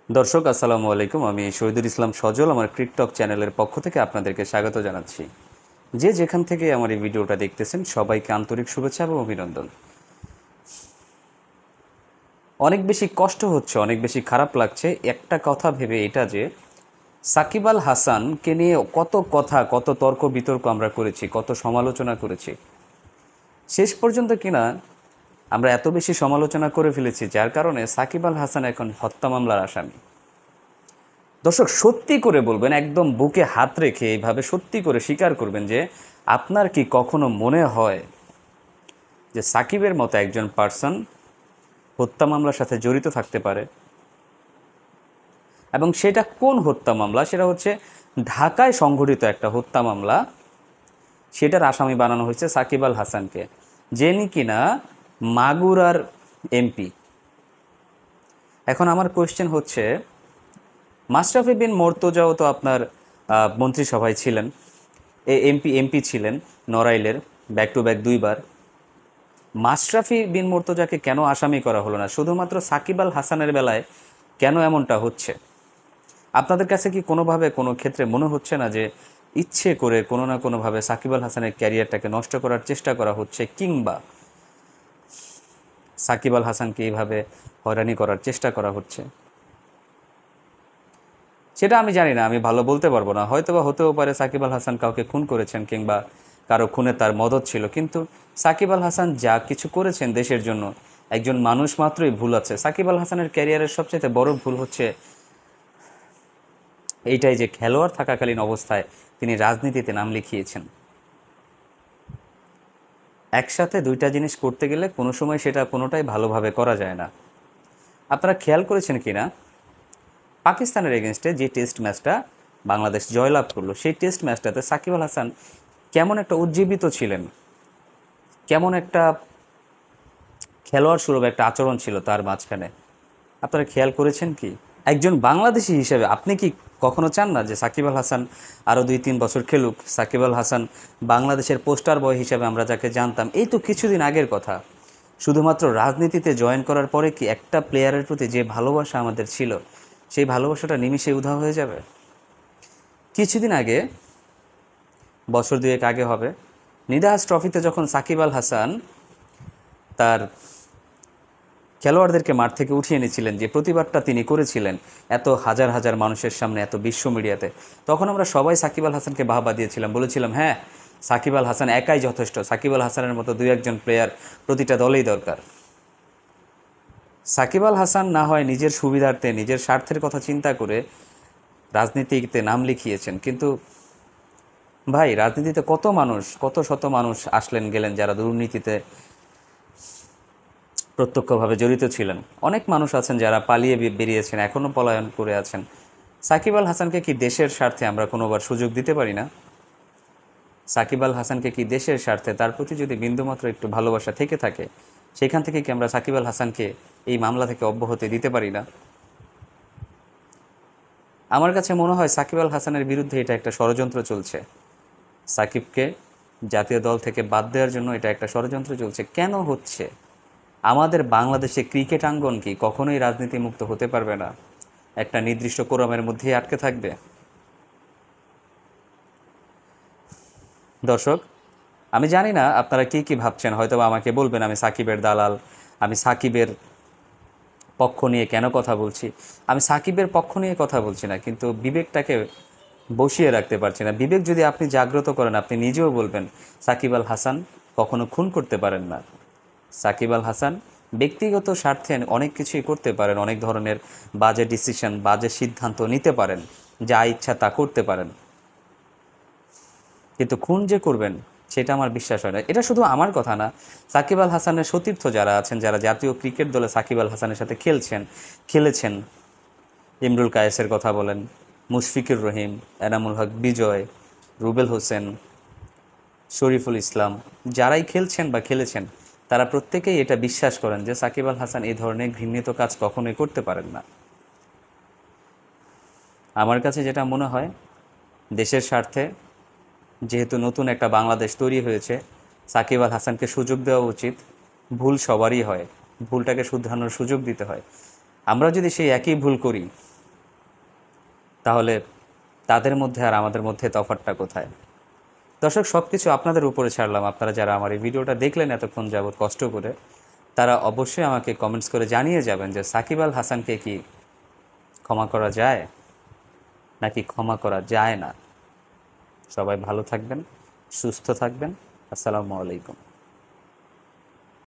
দর্শক আসসালামু আলাইকুম। আমি শহীদুল ইসলাম সজল আমার টিকটক চ্যানেলের পক্ষ থেকে আপনাদেরকে স্বাগত জানাচ্ছি। যে যেখান থেকে আমার এই ভিডিওটা দেখতেছেন সবাইকে আন্তরিক শুভেচ্ছা এবং অভিনন্দন। অনেক বেশি কষ্ট হচ্ছে, অনেক বেশি খারাপ লাগছে একটা কথা ভেবে, এটা যে সাকিব আল হাসানকে নিয়ে কত কথা, কত তর্ক বিতর্ক আমরা করেছি, কত সমালোচনা করেছি। শেষ পর্যন্ত কিনা আমরা এত বেশি সমালোচনা করে ফেলেছি যার কারণে সাকিব আল হাসান এখন হত্যা মামলার আসামি। দর্শক, সত্যি করে বলবেন, একদম বুকে হাত রেখে এইভাবে সত্যি করে স্বীকার করবেন যে আপনার কি কখনো মনে হয় যে সাকিবের মতো একজন পার্সন হত্যা মামলার সাথে জড়িত থাকতে পারে? এবং সেটা কোন হত্যা মামলা? সেটা হচ্ছে ঢাকায় সংঘটিত একটা হত্যা মামলা। সেটার আসামি বানানো হয়েছে সাকিব আল হাসানকে, যিনি কিনা মাগুরার এমপি। এখন আমার কোয়েশ্চেন হচ্ছে, মাশরাফি বিন মুর্তজাও তো আপনার মন্ত্রিসভায় ছিলেন, এমপি ছিলেন নড়াইলের, ব্যাক টু ব্যাক দুইবার। মাশরাফি বিন মুর্তজাকে কেন আসামি করা হলো না? শুধুমাত্র সাকিব আল হাসানের বেলায় কেন এমনটা হচ্ছে? আপনাদের কাছে কি কোনোভাবে কোনো ক্ষেত্রে মনে হচ্ছে না যে ইচ্ছে করে কোনো না কোনোভাবে সাকিব আল হাসানের ক্যারিয়ারটাকে নষ্ট করার চেষ্টা করা হচ্ছে, কিংবা সাকিব আল হাসানকে এইভাবে হয়রানি করার চেষ্টা করা হচ্ছে? সেটা আমি জানি না, আমি ভালো বলতে পারবো না। হয়তোবা হতেও পারে সাকিব আল হাসান কাউকে খুন করেছেন, কিংবা কারো খুনে তার মদত ছিল। কিন্তু সাকিব আল হাসান যা কিছু করেছেন দেশের জন্য, একজন মানুষ মাত্রই ভুল আছে। সাকিব আল হাসানের ক্যারিয়ারের সবচেয়ে বড় ভুল হচ্ছে এইটাই যে খেলোয়াড় থাকাকালীন অবস্থায় তিনি রাজনীতিতে নাম লিখিয়েছেন। একসাথে দুইটা জিনিস করতে গেলে কোনো সময় সেটা কোনোটাই ভালোভাবে করা যায় না। আপনারা খেয়াল করেছেন কিনা, পাকিস্তানের এগেনস্টে যে টেস্ট ম্যাচটা বাংলাদেশ জয়লাভ করলো, সেই টেস্ট ম্যাচটাতে সাকিব আল হাসান কেমন একটা উজ্জীবিত ছিলেন, কেমন একটা খেলোয়াড় সুলভ একটা আচরণ ছিল তার মাঝখানে। আপনারা খেয়াল করেছেন কি? একজন বাংলাদেশি হিসেবে আপনি কি কখনো চান না যে সাকিব আল হাসান আরও 2-3 বছর খেলুক? সাকিব আল হাসান বাংলাদেশের পোস্টার বয় হিসেবে আমরা যাকে জানতাম, এই তো কিছুদিন আগের কথা, শুধুমাত্র রাজনীতিতে জয়েন করার পরে কি একটা প্লেয়ারের প্রতি যে ভালোবাসা আমাদের ছিল, সেই ভালোবাসাটা নিমিষে উধাও হয়ে যাবে? কিছুদিন আগে, বছর দুয়েক আগে হবে, নিদাহাস ট্রফিতে যখন সাকিব আল হাসান তার খেলোয়াড়দেরকে মাঠ থেকে উঠিয়ে এনেছিলেন, যে প্রতিবাদটা তিনি করেছিলেন এত হাজার হাজার মানুষের সামনে, এত বিশ্ব মিডিয়াতে, তখন আমরা সবাই সাকিব আল হাসানকে বাহবা দিয়েছিলাম, বলেছিলাম হ্যাঁ, সাকিব আল হাসান একাই যথেষ্ট, সাকিব আল হাসানের মতো 2-1 প্লেয়ার প্রতিটা দলেই দরকার। সাকিব আল হাসান না হয় নিজের সুবিধার্থে, নিজের স্বার্থের কথা চিন্তা করে রাজনীতিতে নাম লিখিয়েছেন, কিন্তু ভাই, রাজনীতিতে কত মানুষ, কত শত মানুষ আসলেন গেলেন যারা দুর্নীতিতে প্রত্যক্ষভাবে জড়িত ছিলেন। অনেক মানুষ আছেন যারা পালিয়ে বেরিয়েছেন, এখনও পলায়ন করে আছেন। সাকিব আল হাসানকে কি দেশের স্বার্থে আমরা কোনোবার সুযোগ দিতে পারি না? সাকিব আল হাসানকে কি দেশের স্বার্থে, তার প্রতি যদি বিন্দুমাত্র একটু ভালোবাসা থেকে থাকে, সেখান থেকে কি আমরা সাকিব আল হাসানকে এই মামলা থেকে অব্যাহতি দিতে পারি না? আমার কাছে মনে হয় সাকিব আল হাসানের বিরুদ্ধে এটা একটা ষড়যন্ত্র চলছে। সাকিবকে জাতীয় দল থেকে বাদ দেওয়ার জন্য এটা একটা ষড়যন্ত্র চলছে। কেন হচ্ছে? আমাদের বাংলাদেশে ক্রিকেট আঙ্গন কি কখনোই রাজনীতি মুক্ত হতে পারবে না? একটা নির্দিষ্ট কোরামের মধ্যেই আটকে থাকবে? দর্শক, আমি জানি না আপনারা কি কি ভাবছেন, হয়তো আমাকে বলবেন আমি সাকিবের দালাল, আমি সাকিবের পক্ষ নিয়ে কেন কথা বলছি। আমি সাকিবের পক্ষ নিয়ে কথা বলছি না, কিন্তু বিবেকটাকে বসিয়ে রাখতে পারছি না। বিবেক যদি আপনি জাগ্রত করেন, আপনি নিজেও বলবেন সাকিব আল হাসান কখনো খুন করতে পারেন না। সাকিব আল হাসান ব্যক্তিগত স্বার্থে অনেক কিছুই করতে পারেন, অনেক ধরনের বাজে ডিসিশন, বাজে সিদ্ধান্ত নিতে পারেন, যা ইচ্ছা তা করতে পারেন, কিন্তু খুন যে করবেন সেটা আমার বিশ্বাস হয় না। এটা শুধু আমার কথা না, সাকিব আল হাসানের সতীর্থ যারা আছেন, যারা জাতীয় ক্রিকেট দলে সাকিব আল হাসানের সাথে খেলেছেন, ইমরুল কায়েসের কথা বলেন, মুশফিকুর রহিম, এনামুল হক বিজয়, রুবেল হোসেন, শরীফুল ইসলাম, যারাই খেলছেন বা খেলেছেন, তারা প্রত্যেকেই এটা বিশ্বাস করেন যে সাকিব আল হাসান এই ধরনের ঘৃণিত কাজ কখনোই করতে পারেন না। আমার কাছে যেটা মনে হয়, দেশের স্বার্থে যেহেতু নতুন একটা বাংলাদেশ তৈরি হয়েছে, সাকিব আল হাসানকে সুযোগ দেওয়া উচিত। ভুল সবারই হয়, ভুলটাকে শুধরানোর সুযোগ দিতে হয়। আমরা যদি সেই একই ভুল করি, তাহলে তাদের মধ্যে আর আমাদের মধ্যে তফাৎটা কোথায়? দর্শক, সব কিছু আপনাদের উপরে ছাড়লাম। আপনারা যারা আমার এই ভিডিওটা দেখলেন এতক্ষণ যাবৎ কষ্ট করে, তারা অবশ্যই আমাকে কমেন্টস করে জানিয়ে যাবেন যে সাকিব আল হাসানকে কি ক্ষমা করা যায় নাকি ক্ষমা করা যায় না। সবাই ভালো থাকবেন, সুস্থ থাকবেন। আসসালামু আলাইকুম।